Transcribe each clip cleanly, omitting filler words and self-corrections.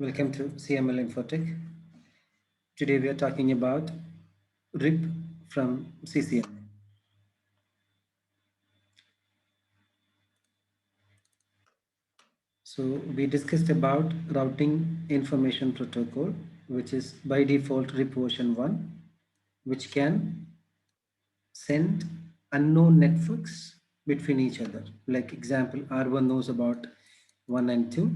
Welcome to CML Infotech. Today we are talking about RIP from CCNA. So we discussed about routing information protocol, which is by default RIP version 1, which can send unknown networks between each other. Like example, R1 knows about 1 and 2,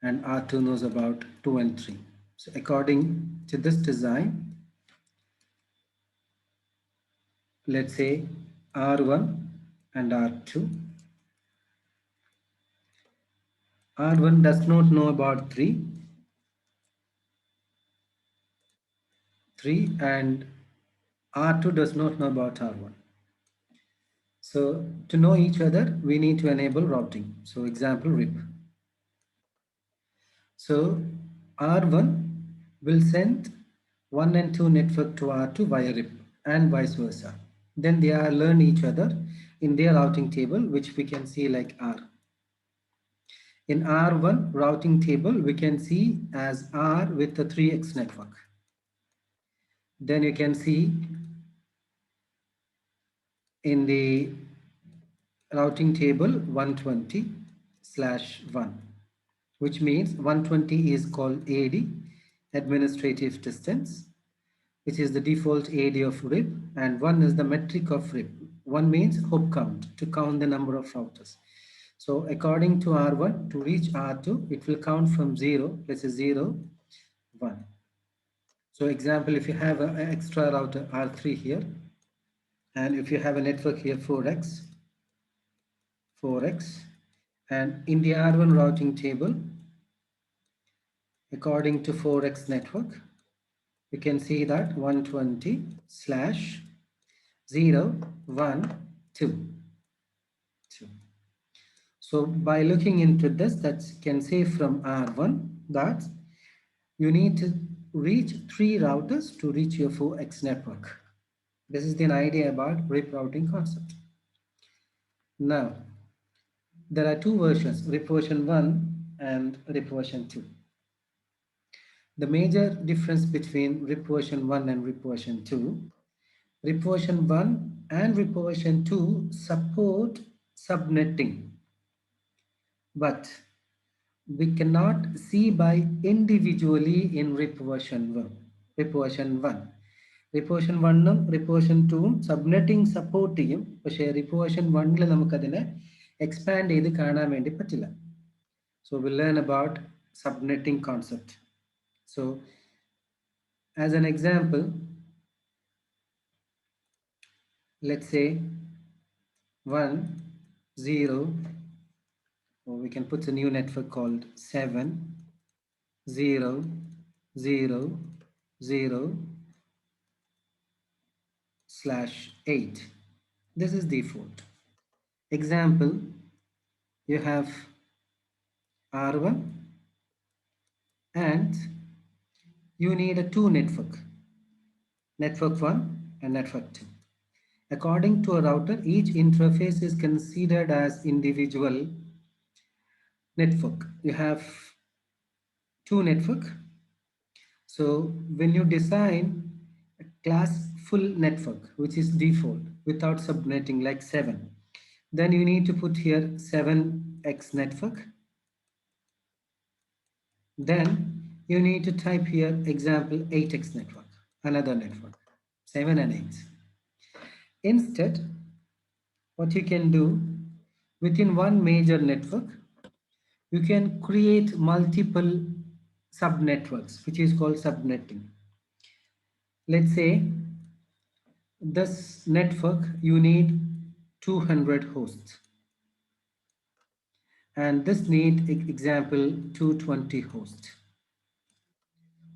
and R2 knows about 2 and 3. So according to this design, let's say R1 and R2. R1 does not know about 3, and R2 does not know about R1. So to know each other, we need to enable routing. So example RIP. So R1 will send 1 and 2 network to R2 via RIP and vice versa. Then they are learn each other in their routing table, which we can see like R. In R1 routing table, we can see as R with the 3x network. Then you can see in the routing table 120/1, which means 120 is called AD, administrative distance, which is the default AD of RIP, and 1 is the metric of RIP. 1 means hop count, to count the number of routers. So according to R1, to reach R2, it will count from 0, let's say 0, 1. So example, if you have an extra router R3 here, and if you have a network here 4x, and in the R1 routing table, according to 4x network, you can see that 120/012. So by looking into this, that can say from R1 that you need to reach 3 routers to reach your 4x network. This is the idea about RIP routing concept. Now, there are two versions, RIP version 1 and RIP version 2. The major difference between RIP version 1 and RIP version 2, RIP version 1 and RIP version 2 support subnetting, but we cannot see by individually in RIP version 1. RIP version 1. RIP version 1 ഉം RIP version 2 ഉം subnetting support ചെയ്യും. പക്ഷേ RIP version 1 ൽ നമുക്കതിനെ expand ചെയ്ത് കാണാൻ വേണ്ടി പറ്റില്ല. So we'll learn about subnetting concept. So as an example, let's say 1, 0, or we can put a new network called 7, 0, 0, 0/8. This is default. Example, you have R1 and you need a 2 network 1 and network 2. According to a router, each interface is considered as individual network. You have 2 network. So when you design a class full network, which is default without subnetting like 7, then you need to put here 7x network. Then you need to type here example 8x network, another network, 7 and 8. Instead, what you can do, within one major network, you can create multiple subnetworks, which is called subnetting. Let's say this network you need 200 hosts, and this need example 220 hosts.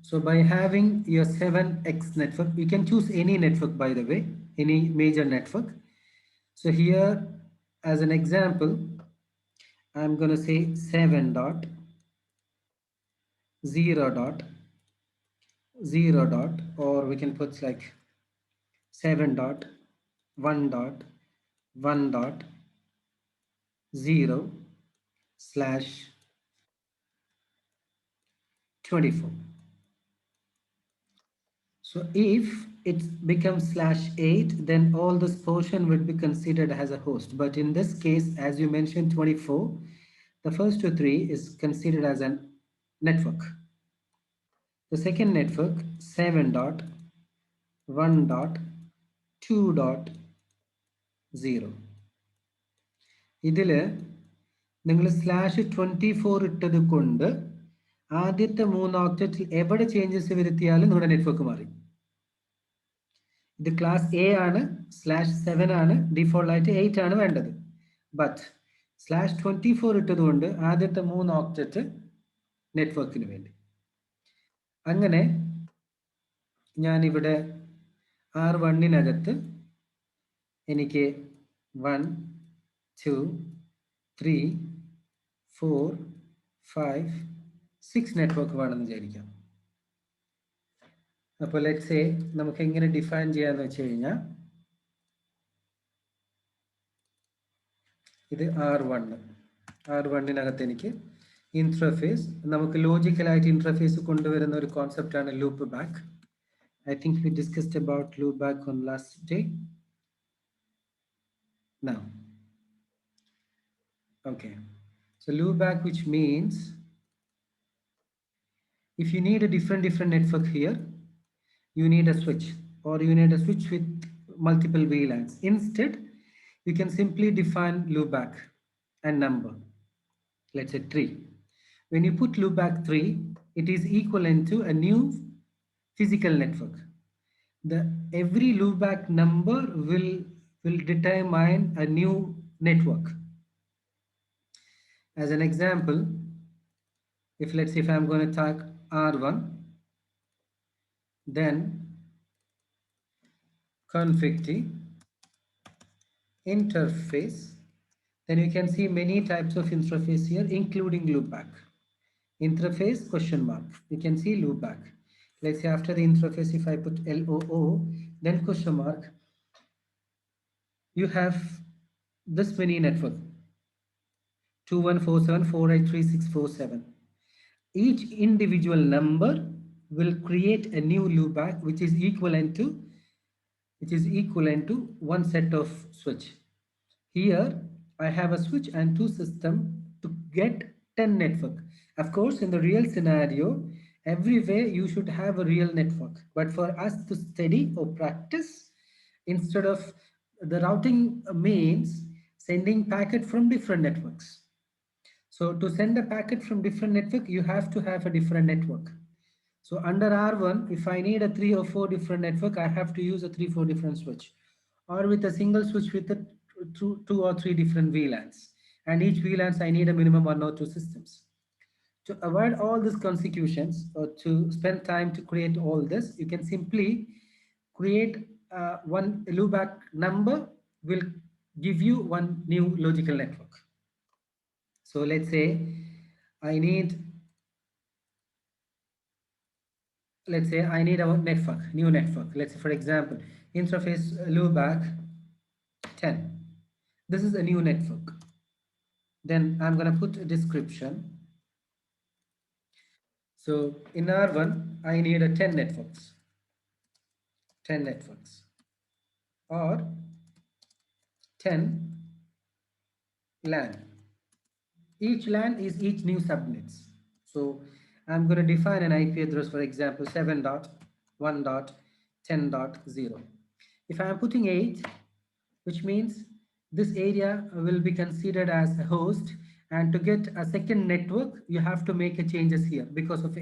So by having your 7x network, you can choose any network, by the way, any major network. So here as an example, I'm going to say 7.0.0. Or we can put like 7.1.1.0/. 24. So if it becomes /8, then all this portion would be considered as a host. But in this case, as you mentioned 24, the first to 3 is considered as a network. The second network, 7.1.2.0. ഇതിൽ നിങ്ങൾ /24 ഇട്ടത് കൊണ്ട് ആദ്യത്തെ 3 ഒബ്ജക്റ്റിൽ എവിടെ changes വരുത്തിയാലും നിങ്ങളുടെ network മാറി. ഇത് class A ആണ്, /7 ആണ്, ഡിഫോൾട്ട് ആയിട്ട് 8 ആണ് വേണ്ടത്. ബട്ട് /24 ഇട്ടത് കൊണ്ട് ആദ്യത്തെ 3 ഒബ്ജക്റ്റ് നെറ്റ്വർക്കിന് വേണ്ടി. അങ്ങനെ ഞാൻ ഇവിടെ R1-നകത്ത് എനിക്ക് 1, 2, 3, 4, 5, 6 നെറ്റ്വർക്ക് വേണമെന്ന് വിചാരിക്കാം. അപ്പോൾ ലെറ്റ്സ് സേ നമുക്ക് എങ്ങനെ ഡിഫൈൻ ചെയ്യാന്ന് വെച്ച് കഴിഞ്ഞാൽ ഇത് R1-നകത്ത് എനിക്ക് ഇന്റർഫേസ്, നമുക്ക് ലോജിക്കലായിട്ട് ഇന്റർഫേസ് കൊണ്ടുവരുന്ന ഒരു കോൺസെപ്റ്റ് ആണ് loop back. I think we discussed about loop back on last day. Now, okay, so loop back, which means if you need a different network here, you need a switch, or you need a switch with multiple VLANs. Instead, you can simply define loop back and number. Let's say 3. When you put loop back 3, it is equivalent to a new physical network. Every loopback number will determine a new network. As an example, if let's say if I'm going to tag R1, then config interface, then you can see many types of interface here, including loopback. Interface ? You can see loopback. Let's say after the interface, if I put LOO, then ? You have this many network, 2147483647. Each individual number will create a new loopback, which is equivalent to one set of switch. Here I have a switch and 2 system to get 10 network. Of course, in the real scenario, everywhere you should have a real network. But for us to study or practice, instead of the routing means sending packet from different networks. So to send a packet from different network, you have to have a different network. So under R1, if I need a 3 or 4 different network, I have to use a 3-4 different switch, or with a single switch with a 2 or 3 different VLANs. And each VLANs, I need a minimum 1 or 2 systems. To avoid all these consecutions, or to spend time to create all this, you can simply create one loopback number will give you one new logical network. So let's say I need a new network. Let's say, for example, interface loopback 10. This is a new network. Then I'm going to put a description. So in R1, I need a 10 networks, or 10 LAN. Each LAN is each new subnets. So I'm going to define an IP address, for example, 7.1.10.0. If I'm putting 8, which means this area will be considered as a host, and to get a second network, you have to make a changes here because of 8.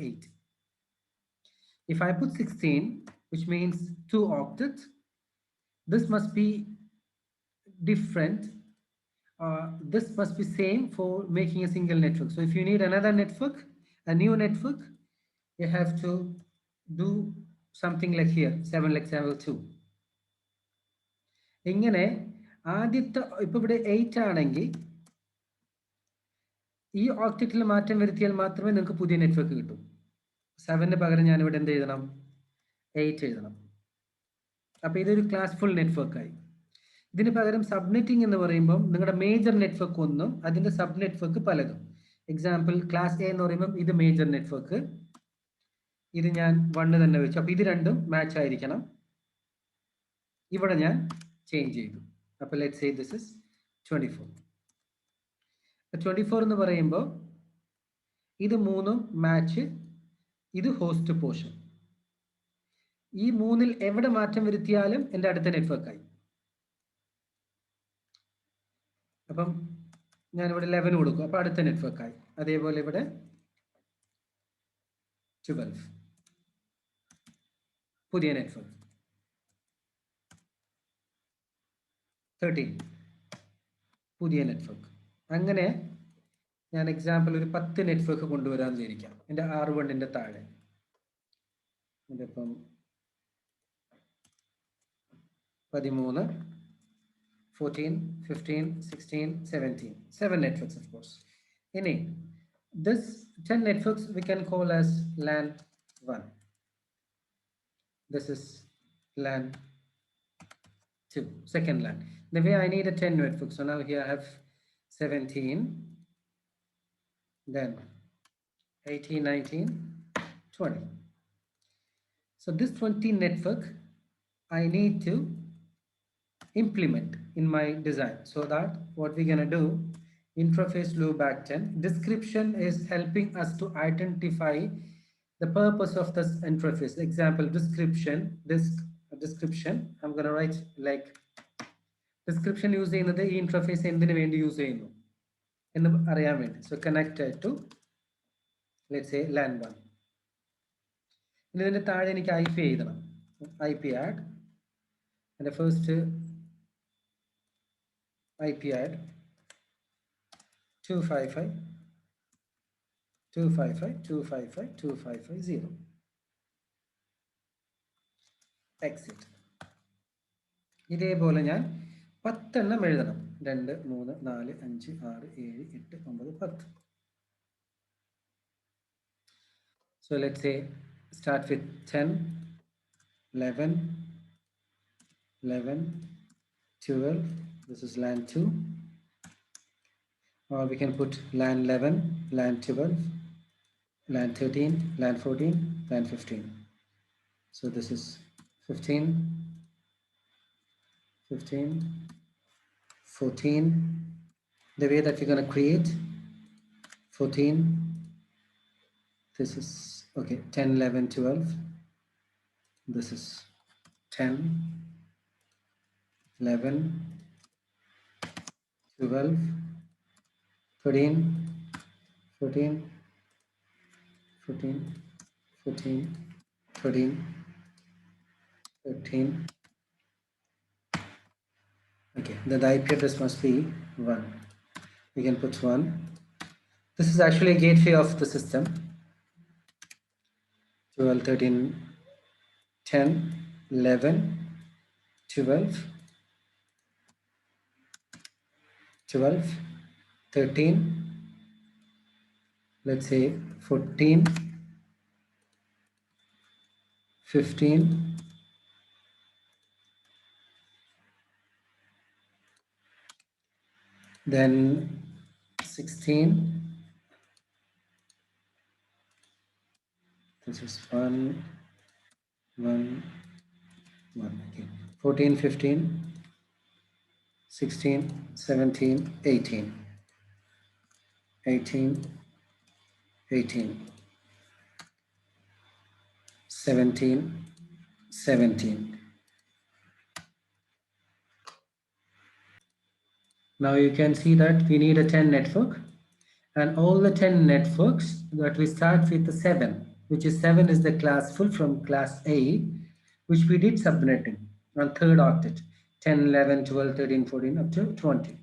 If I put 16, which means 2 octets, this must be different. This must be same for making a single network. So if you need another network, a new network, you have to do something like here, 7 like 2. ഇങ്ങനെ ആദ്യത്തെ ഇപ്പൊ ഇവിടെ 8 ആണെങ്കിൽ ഈ ഒക്ടറ്റിൽ മാറ്റം വരുത്തിയാൽ മാത്രമേ നിങ്ങൾക്ക് പുതിയ നെറ്റ്വർക്ക് കിട്ടൂ. 7ന് പകരം ഞാൻ ഇവിടെ എന്ത് എഴുതണം? 8 എഴുതണം. അപ്പൊ ഇതൊരു ക്ലാസ് ഫുൾ നെറ്റ്വർക്കായി. ഇതിന് പകരം സബ്നെറ്റിംഗ് എന്ന് പറയുമ്പോൾ നിങ്ങളുടെ മേജർ നെറ്റ്വർക്ക് ഒന്നും അതിന്റെ സബ് നെറ്റ്വർക്ക് പലതും. എക്സാമ്പിൾ ക്ലാസ് എ എന്ന് പറയുമ്പോൾ ഇത് മേജർ നെറ്റ്വർക്ക്, ഇത് ഞാൻ 1 തന്നെ വെച്ചു. അപ്പോൾ ഇത് രണ്ടും മാച്ച് ആയിരിക്കണം. ഇവിടെ ഞാൻ ചേഞ്ച് ചെയ്തു. അപ്പോൾ ലെറ്റ്സ് സേ ദിസ് ഇസ് 24. 24 എന്ന് പറയുമ്പോൾ ഇത് മൂന്നും മാച്ച്, ഇത് ഹോസ്റ്റ് പോർഷൻ. ഈ മൂന്നിൽ എവിടെ മാറ്റം വരുത്തിയാലും എൻ്റെ അടുത്ത നെറ്റ്വർക്കായി. അപ്പം ഞാനിവിടെ 11 കൊടുക്കും, അപ്പോൾ അടുത്ത നെറ്റ്വർക്കായി. അതേപോലെ ഇവിടെ 12 പുതിയ നെറ്റ്വർക്ക്, 13 പുതിയ നെറ്റ്വർക്ക്. അങ്ങനെ ഞാൻ എക്സാമ്പിൾ ഒരു 10 നെറ്റ്വർക്ക് കൊണ്ടുവരാൻ വിചാരിക്കാം എൻ്റെ R1ൻ്റെ താഴെ. ഇതിപ്പം 13, 14, 15, 16, 17. 7 networks, of course. This 10 networks we can call as LAN 1. This is LAN 2, second LAN. The way I need a 10 network. So now here I have 17, then 18, 19, 20. So this 20 network I need to implement in my design. So that what we're gonna do, interface loopback 10. Description is helping us to identify the purpose of this interface. Example description, description. I'm gonna write like description use ചെയ്യുന്നത് ഈ interface എന്തിനു വേണ്ടി use ചെയ്യുന്നു എന്ന് അറിയാൻ വേണ്ടി. So connected to, let's say, LAN 1. ഇനി ഇതിന്റെ താഴെ എനിക്ക് IP എഴുതണം. IP add, and the first IP add 255.255.255.255.0. Exit. ഇതേപോലെ ഞാൻ 10 എണ്ണം എഴുതണം. 2, 3, 4, 5, 6, 7, 8, 9, 10. So let's say start with 10, 11, 12. This is LAN 2. Or we can put LAN 11, LAN 12, LAN 13, LAN 14, LAN 15. So this is 15, 14. The way that we're going to create 14. This is okay. 10, 11, 12. This is 10, 11, 12, 13, 14, 13, 13. Okay, the IP address must be 1. We can put 1. This is actually a gateway of the system. 12, 13, 10, 11, 12, 13, let's say 14, 15, then 16. This is 1, again. 14, 15, 16, 17, 18, 17. Now you can see that we need a 10 network, and all the 10 networks that we start with the 7, which is 7 is the class full from class A, which we did subnetting on third octet, 10, 11, 12, 13, 14 up to 20.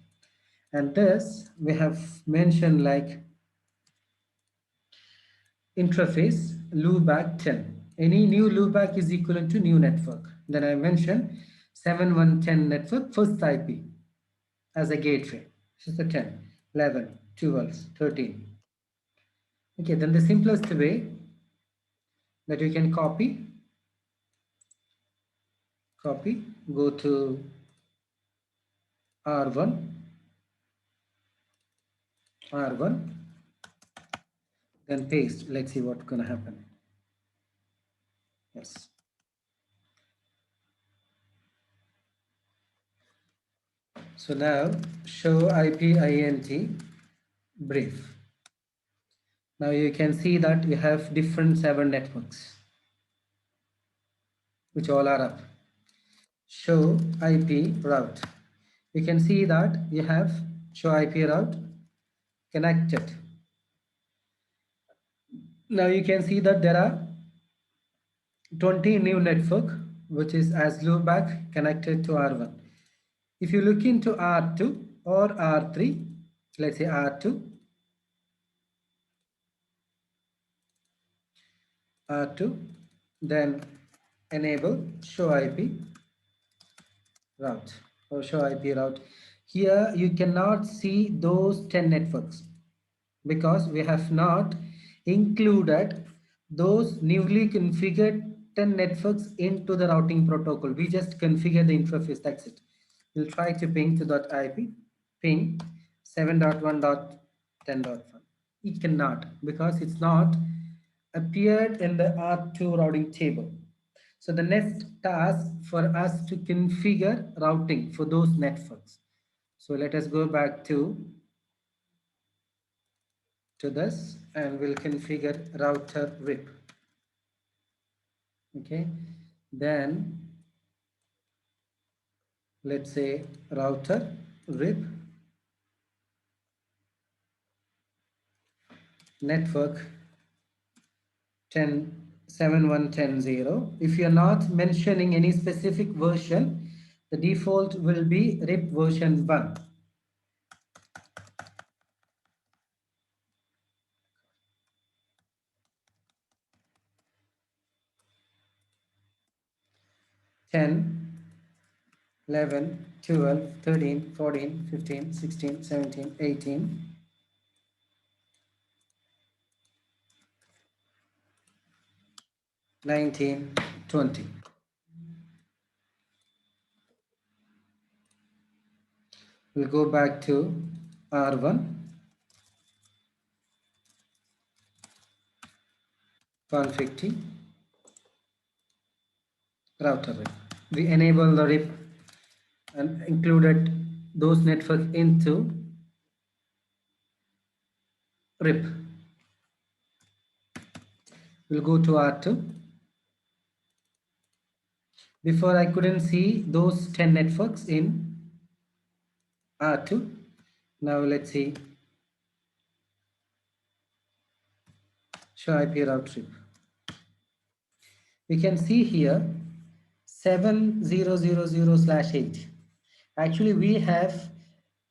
And this we have mentioned like interface loopback 10. Any new loopback is equivalent to new network. Then I mentioned 7.1.10 network first IP as a gateway. This is the 10, 11, 12, 13. Okay, then the simplest way that you can copy, go to R1, then paste. Let's see what's going to happen. Yes. So now show IP int brief. Now you can see that you have different 7 networks, which all are up. Show IP route. You can see that you have show IP route connected. Now you can see that there are 20 new network, which is as loopback connected to R1. If you look into R2 or R3, let's say R2, then enable show IP route or show IP route. Here you cannot see those 10 networks because we have not included those newly configured 10 networks into the routing protocol. We just configure the interface, that's it. We'll try to ping to .ip, ping 7.1.10.1. It cannot because it's not appeared in the R2 routing table. So the next task for us to configure routing for those networks. So let us go back to this and we'll configure router RIP. Okay, then let's say router RIP network 10.7.1.10.0. If you're not mentioning any specific version, the default will be RIP version 1. Ten, 11, 12, 13, 14, 15, 16, 17, 18, 19, 20. We'll go back to R1, config T, router RIP. We enable the RIP and included those network into RIP. We'll go to R2. Before I couldn't see those 10 networks in R2. Now let's see show IP route RIP. We can see here 7000/8. Actually, we have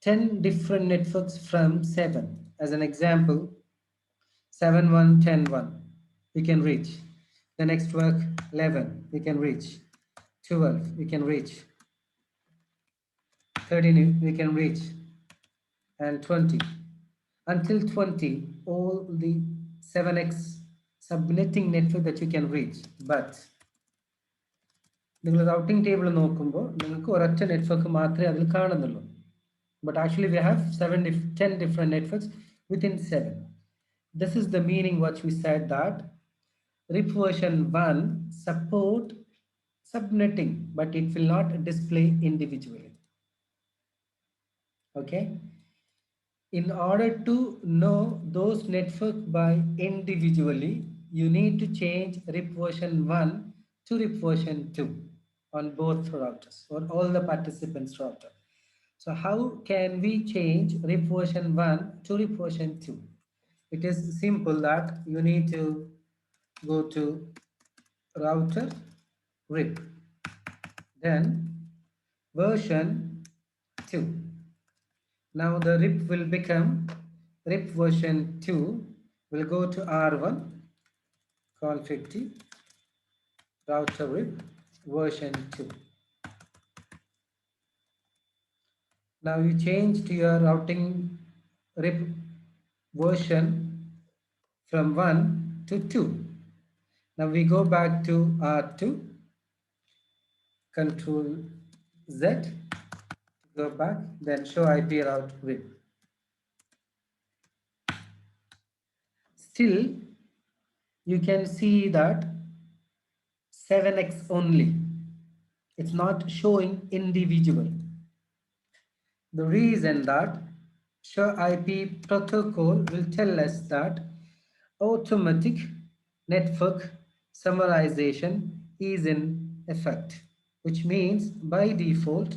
10 different networks from 7. As an example, 7.1.10.1 we can reach. The next work 11 we can reach. 12 we can reach. 13 we can reach. And 20. Until 20, all the 7x subnetting network that you can reach. But നിങ്ങൾ routing table നോക്കുമ്പോൾ നിങ്ങൾക്ക് ഒരൊറ്റ network മാത്രമേ അതിൽ കാണുന്നുള്ളൂ. But actually we have 10 different networks within 7. This is the meaning what we said that RIP version 1 support subnetting, but it will not display individually. Okay. In order to know those network by individually, you need to change RIP version 1 to RIP version 2 on both routers or all the participants router. So how can we change RIP version 1 to RIP version 2? It is simple that you need to go to router RIP, then version 2. Now the RIP will become RIP version 2. We'll go to R1, config T, router RIP version 2. Now you change to your routing RIP version from 1 to 2. Now we go back to R2, Control Z, go back, then show IP route RIP. Still, you can see that 7x only. It's not showing individual. The reason that Sure IP protocol will tell us that automatic network summarization is in effect, which means by default,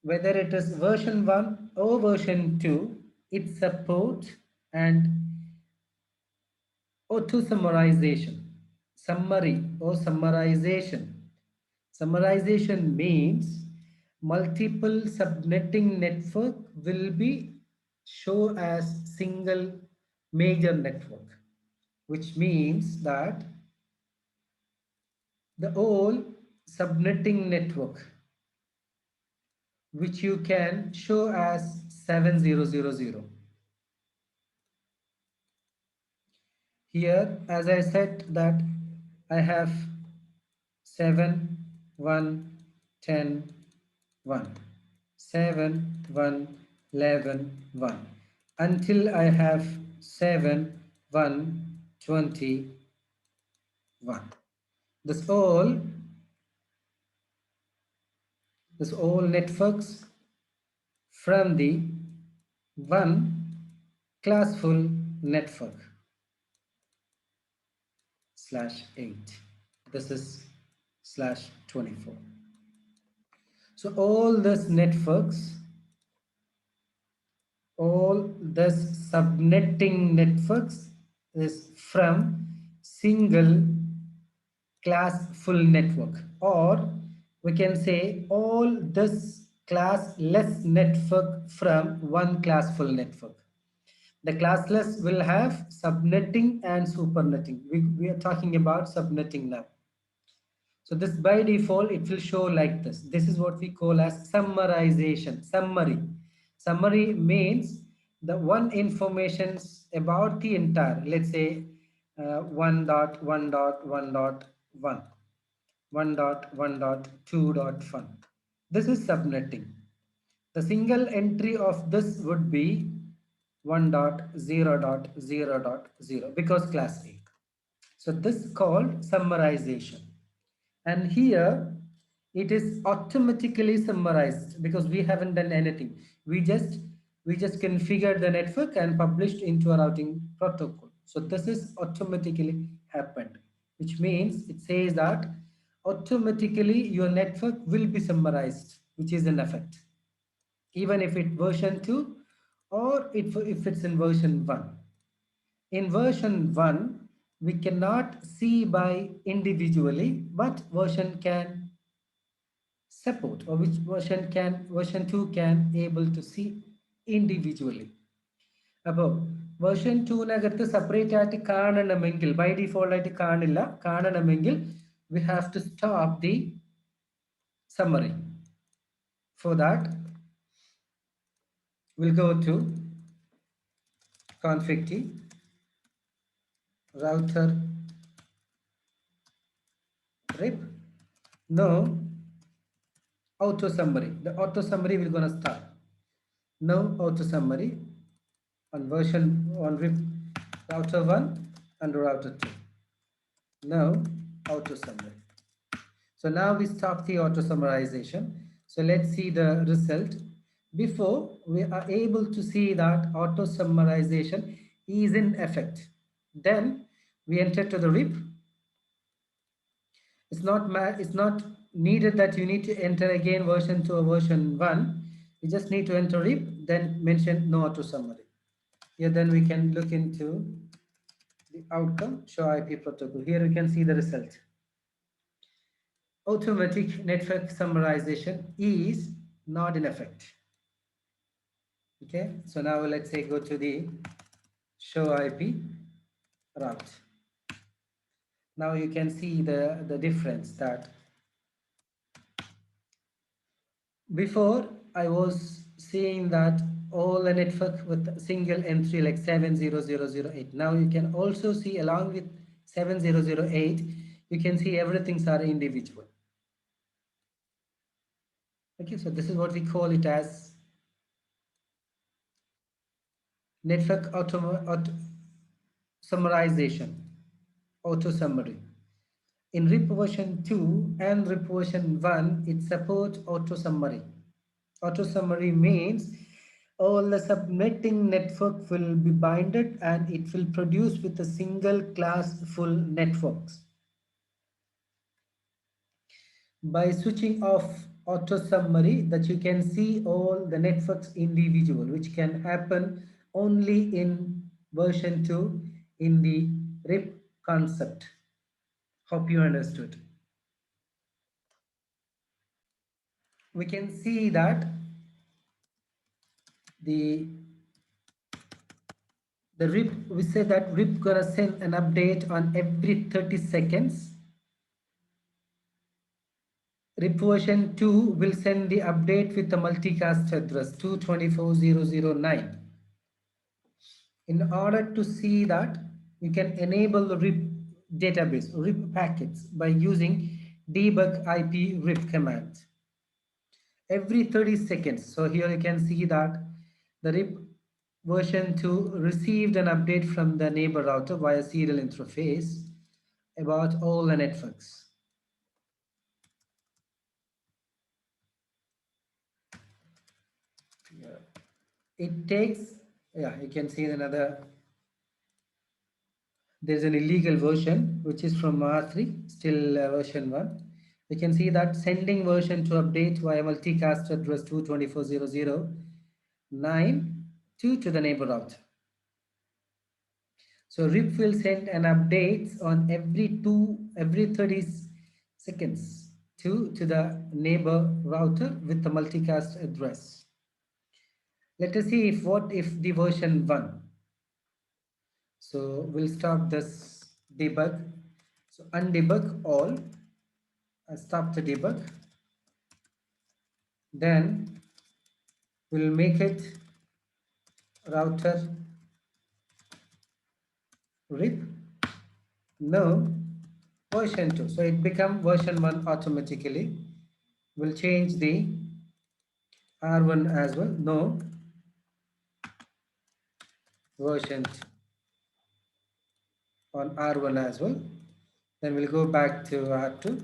whether it is version 1 or version 2, it supports and auto summarization, summary or summarization. Summarization means multiple subnetting network will be shown as single major network, which means that the whole subnetting network which you can show as 7000. Here, as I said that I have 7, 1, 10, 1, 7, 1, 11, 1, until I have 7, 1, 21. This all networks from the one classful network /8. This is /24. So all these networks, all this subnetting networks is from single class full network, or we can say all this class less network from one class full network. The classless will have subnetting and supernetting. We are talking about subnetting now. So this by default, it will show like this. This is what we call as summarization, summary. Summary means the one informations about the entire, let's say 1.1.1.1, 1.1.2.1. This is subnetting. The single entry of this would be 1.0.0.0 because class A. So this is called summarization. And here it is automatically summarized because we haven't done anything. We just configured the network and published into a routing protocol. So this is automatically happened, which means it says that automatically your network will be summarized, which is in effect, even if it's version 2 or if it's in version 1. In version 1, we cannot see by individually, but version can support, or which version 2 can able to see individually. അപ്പോൾ version 2 നകത്ത് separate ആയിട്ട് കാണണമെങ്കിൽ by default ആയിട്ട് കാണില്ല, കാണണമെങ്കിൽ we have to stop the summary. For that, we'll go to config t router rip. Now auto summary, the auto summary will gonna start. Now auto summary on version on RIP router 1 and router 2. Now auto summary. So now we stop the auto summarization. So let's see the result. Before we are able to see that auto summarization is in effect. Then we enter to the RIP. It's not needed that you need to enter again version 2 or version 1. You just need to enter RIP, then mention no auto summary. Here then we can look into the outcome, show IP protocol. Here you can see the result. Automatic network summarization is not in effect. Okay, so now let's say go to the show IP route. Now you can see the difference that before I was seeing that all the network with single entry like 70008. Now you can also see along with 7008, you can see everything's are individual. Okay, so this is what we call it as network auto summarization, auto summary. In RIP version 2 and RIP version 1, it supports auto summary. Auto summary means all the subnetting network will be binded and it will produce with a single class full networks. By switching off auto summary, that you can see all the networks individual, which can happen only in version 2 in the RIP concept. Hope you understood. We can see that the RIP, we say that RIP gonna send an update on every 30 seconds. RIP version 2 will send the update with the multicast address 224009. In order to see that, you can enable the RIP database, RIP packets, by using debug IP RIP command. Every 30 seconds. So here you can see that the RIP version 2 received an update from the neighbor router via serial interface about all the networks. Yeah. It takes, yeah, you can see another, there's an illegal version which is from R3, still version 1. You can see that sending version to update via multicast address 224.0.0.9 to the neighbor router. So RIP will send an updates on every 30 seconds to the neighbor router with the multicast address. Let us see if what if the version 1. So we'll stop this debug. So undebug all. Stop the debug. Then we'll make it router RIP. No version 2. So it become version 1 automatically. We'll change the R1 as well. No version 2 on R1 as well. Then we'll go back to R2.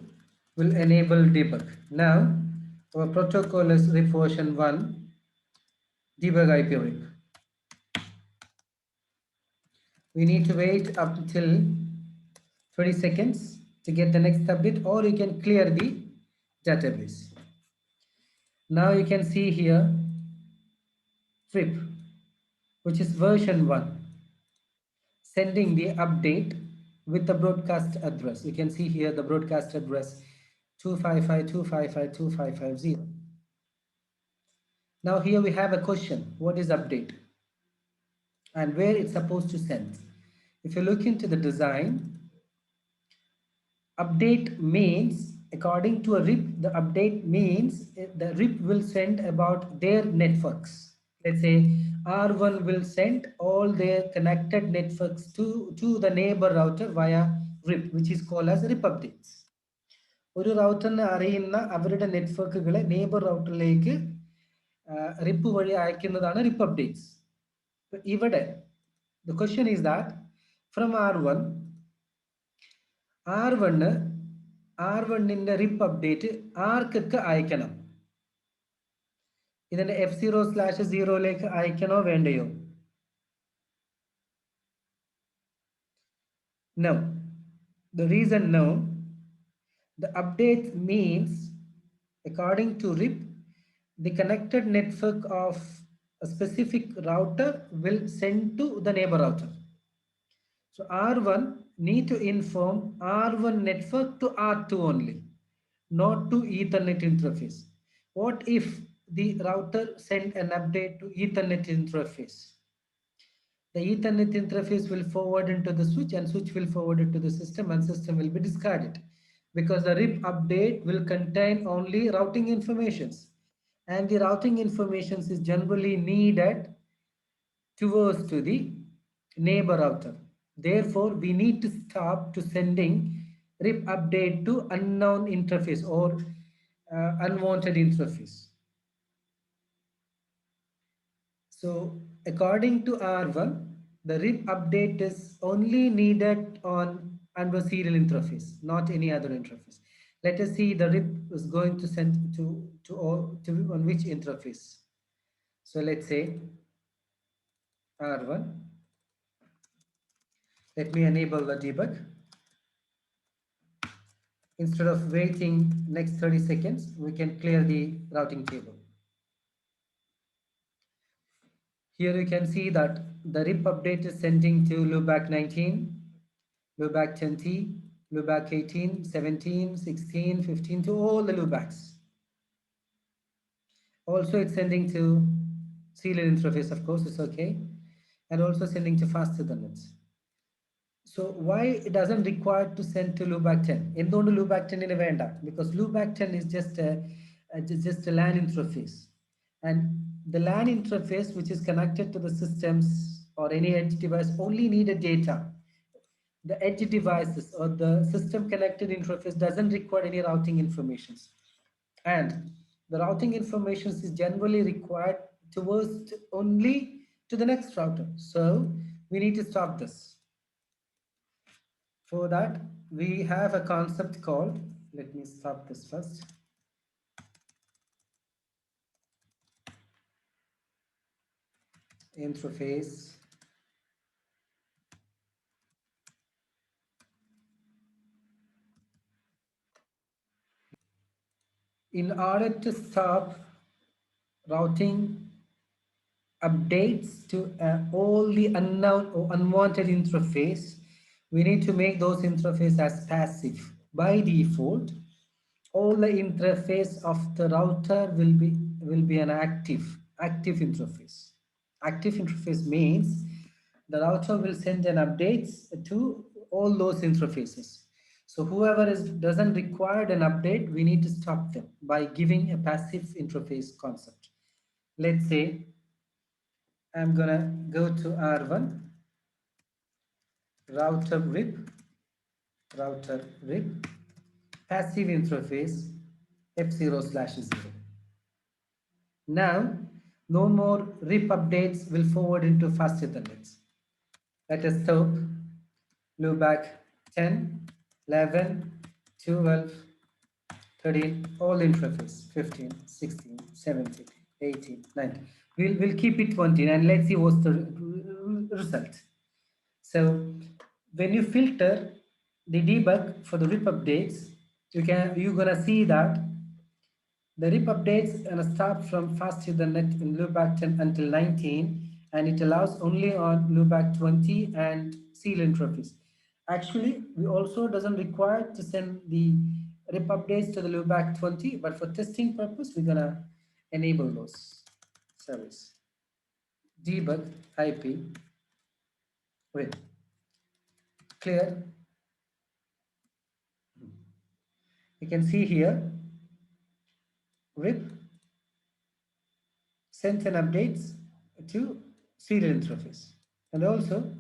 We'll enable debug. Now our protocol is RIP version 1 debug IP RIP. We need to wait up until 20 seconds to get the next update, or you can clear the database. Now you can see here RIP, which is version 1, sending the update with the broadcast address. You can see here the broadcast address 255.255.255.0. Now here we have a question, what is update and where it's supposed to send? If you look into the design, update means, according to a RIP, the update means the RIP will send about their networks. Let's say R1 will send all their connected networks to the neighbor router via RIP, which is called as RIP updates. ഒരു റൗട്ടറിനെ അറിയുന്ന അവരുടെ നെറ്റ്വർക്കുകളെ neighbour റൗട്ടറിലേക്ക് RIP വഴി അയക്കുന്നതാണ് RIP updates. ഇവിടെ the question is that from R1 R1ന്റെ RIP update ആർക്കൊക്കെ അയക്കണം? ഇതിന്റെ F0/0 അയക്കണോ വേണ്ടയോ? No. The reason no, the update means, according to RIP, the connected network of a specific router will send to the neighbor router. So R1 need to inform R1 network to R2 only, not to Ethernet interface. What if the router send an update to Ethernet interface? The Ethernet interface will forward into the switch and switch will forward it to the system and system will be discarded, because the RIP update will contain only routing informations, and the routing informations is generally needed towards to the neighbor router. Therefore, we need to stop to sending RIP update to unknown interface or unwanted interface. So according to R1, the RIP update is only needed on and the serial interface, not any other interface. Let us see the RIP is going to send to on which interface. So let's say R1. Let me enable the debug. Instead of waiting next 30 seconds, we can clear the routing table. Here you can see that the RIP update is sending to loopback 19, loopback 10T, loopback 18, 17, 16, 15, to all the loopbacks. Also, it's sending to serial interface, of course, it's okay. And also sending to fast Ethernet. So why it doesn't require to send to loopback 10? എന്തുകൊണ്ട് loopback 10 ന് വേണ്ട? Because loopback 10 is just a LAN interface. And the LAN interface, which is connected to the systems or any edge device, only needed data. The edge devices or the system connected interface doesn't require any routing information. And the routing information is generally required towards only to the next router. So we need to stop this. For that, we have a concept called, let me stop this first. Interface in order to stop routing updates to all the unknown or unwanted interface, we need to make those interface as passive. By default, all the interface of the router will be an active interface. Active interface means the router will send an updates to all those interfaces. So whoever doesn't require an update, we need to stop them by giving a passive interface concept. Let's say I'm gonna go to R1, router RIP, passive interface F0/0. Now, no more RIP updates will forward into fast Ethernet. Let us stop loopback 10, 11, 12, 13, all interface, 15, 16, 17, 18, 19. We'll keep it 20 and let's see what's the result. So when you filter the debug for the RIP updates, you're gonna see that the RIP updates gonna start from fast Ethernet in loopback 10 until 19, and it allows only on loopback 20 and serial interface. Actually, we also doesn't require to send the RIP updates to the loopback 20, but for testing purpose, we're gonna enable those service. Debug IP RIP. Clear. You can see here RIP sends an updates to serial interface and also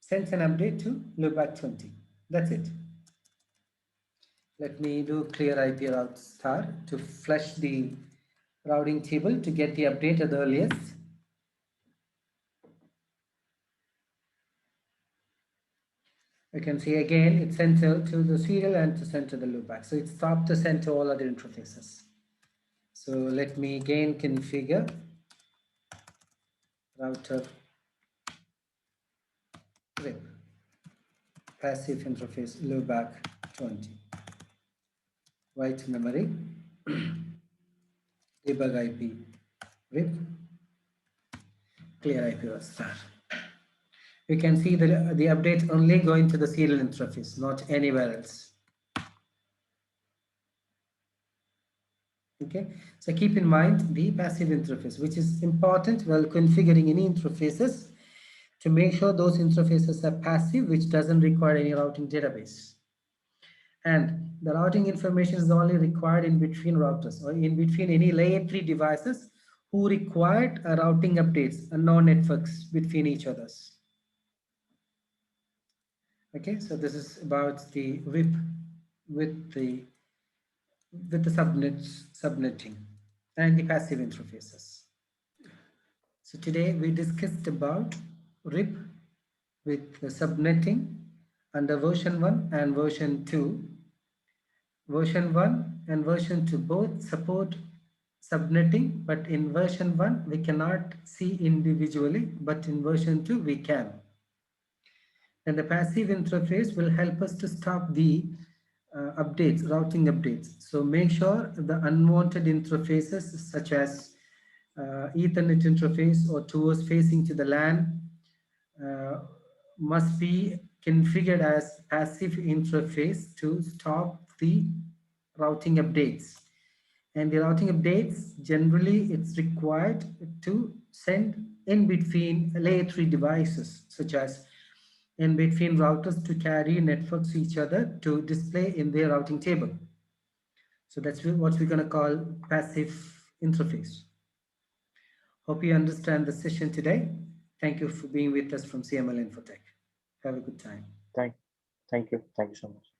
sends an update to loopback 20. That's it. Let me do clear IP route star to flush the routing table to get the update at the earliest. You can see again it's sent to the serial and to send to the loopback. So it stopped to send to all other interfaces. So let me again configure router RIP passive interface loopback 20. Write memory debug IP RIP clear IP star. You can see the update only going to the serial interface, not anywhere else. Okay, so keep in mind the passive interface, which is important while configuring any interfaces to make sure those interfaces are passive, which doesn't require any routing database. And the routing information is only required in between routers or in between any layer 3 devices who required a routing updates and no networks between each others. Okay, so this is about the RIP with the subnetting and the passive interfaces. So today we discussed about RIP with the subnetting under version 1 and version 2. Version 1 and version 2 both support subnetting, but in version 1 we cannot see individually, but in version 2 we can. And the passive interface will help us to stop the updates, routing updates. So make sure the unwanted interfaces such as Ethernet interface or towards facing to the LAN uh, must be configured as passive interface to stop the routing updates. And the routing updates, generally it's required to send in between layer 3 devices, such as in between routers to carry networks to each other to display in their routing table. So that's what we're going to call passive interface. Hope you understand the session today. Thank you for being with us from CML Infotech. Have a good time. Thank you. Thank you so much.